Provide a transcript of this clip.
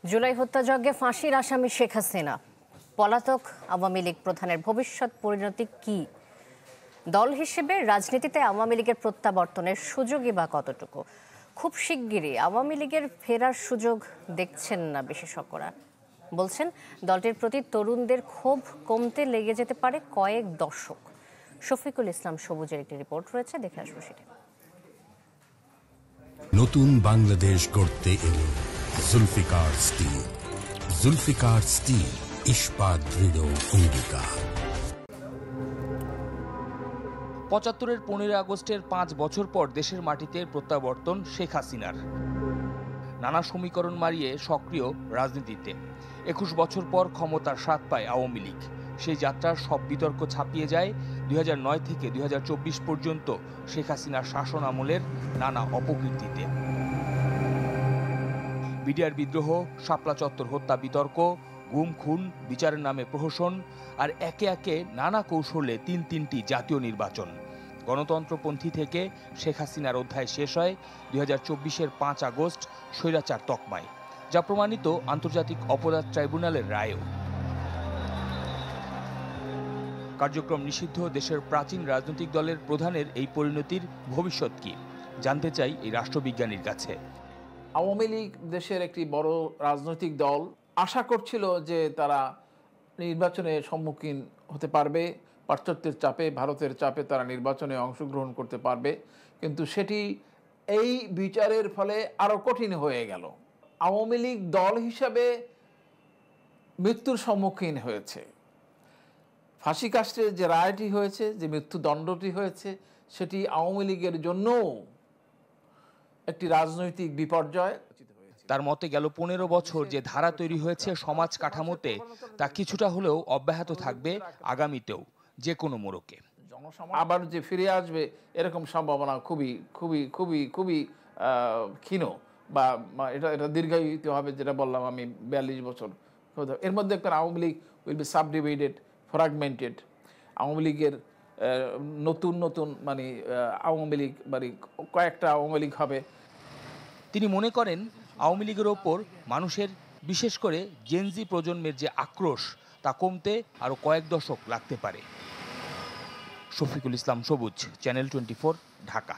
জুলাই হত্যাযজ্ঞে ফাঁসির আসামি শেখ হাসিনা। পলাতক আওয়ামী লীগ প্রধানের ভবিষ্যৎ পরিণতি কি? দল হিসেবে রাজনীতিতে আওয়ামী লীগের প্রত্যাবর্তনের সুযোগই বা কতটুকু? খুব শিগগিরই আওয়ামী লীগের ফেরার সুযোগ দেখছেন না বিশেষজ্ঞরা। বলছেন দলটির প্রতি তরুণদের ক্ষোভ কমতে লেগে যেতে পারে কয়েক দশক। শফিকুল ইসলাম সবুজের একটি রিপোর্ট রয়েছে, দেখে আসবো সেটা। নতুন বাংলাদেশ গড়তে এলো জুলফিকার স্টিল। জুলফিকার স্টিল, ইস্পাত দৃঢ় অঙ্গীকার। ৭৫-এর ১৫ আগস্টের ৫ বছর পর দেশের মাটিতে প্রত্যাবর্তন শেখ হাসিনার। নানা সমীকরণ মারিয়ে সক্রিয় রাজনীতিতে ২১ বছর পর ক্ষমতার স্বাদ পায় আওয়ামী লীগ। সেই যাত্রার সব বিতর্ক ছাপিয়ে যায় ২০০৯ থেকে ২০২৪ পর্যন্ত শেখ হাসিনার শাসন আমলের নানা অপকীর্তিতে। বিডিআর বিদ্রোহ, শাপলা চত্বর হত্যা বিতর্ক, গুম খুন, বিচারের নামে প্রহসন, আর একে একে নানা কৌশলে তিনটি জাতীয় নির্বাচন। গণতন্ত্রপন্থী থেকে শেখ হাসিনার অধ্যায় শেষ হয় ২০২৪-এর ৫ আগস্ট স্বৈরাচার তকমায়, যা প্রমাণিত আন্তর্জাতিক অপরাধ ট্রাইব্যুনালের রায়েও। কার্যক্রম নিষিদ্ধ দেশের প্রাচীন রাজনৈতিক দলের প্রধানের এই পরিণতির ভবিষ্যৎ কি, জানতে চাই এই রাষ্ট্রবিজ্ঞানীর কাছে। আওয়ামী লীগ দেশের একটি বড় রাজনৈতিক দল, আশা করছিল যে তারা নির্বাচনে সম্মুখীন হতে পারবে, পাশ্চাত্যের চাপে, ভারতের চাপে তারা নির্বাচনে অংশগ্রহণ করতে পারবে, কিন্তু সেটি এই বিচারের ফলে আরও কঠিন হয়ে গেল। আওয়ামী লীগ দল হিসাবে মৃত্যুর সম্মুখীন হয়েছে। ফাঁসি কাস্টের যে রায়টি হয়েছে, যে মৃত্যুদণ্ডটি হয়েছে, সেটি আওয়ামী লীগের জন্যও একটি রাজনৈতিক বিপর্যয়। তার মতে গেল ১৫ বছর যে ধারা তৈরি হয়েছে সমাজ কাঠামোতে, তা কিছুটা হলেও অব্যাহত থাকবে আগামীতেও, যে কোনো মোড়কে। আবার যে ফিরে আসবে এরকম সম্ভাবনা খুবই খুবই খুবই খুবই ক্ষীণ, বা এটা দীর্ঘায়িত হবে, যেটা বললাম আমি, ৪২ বছর। এর মধ্যে একটা Awami League will be subdivided, ফ্রাগমেন্টেড। Awami লীগের নতুন আওয়ামী লীগ কয়েকটা আওয়ামী লীগ হবে। তিনি মনে করেন আওয়ামী লীগের ওপর মানুষের, বিশেষ করে জেনজি প্রজন্মের যে আক্রোশ, তা কমতে আরও কয়েক দশক লাগতে পারে। শফিকুল ইসলাম সবুজ, চ্যানেল 24, ঢাকা।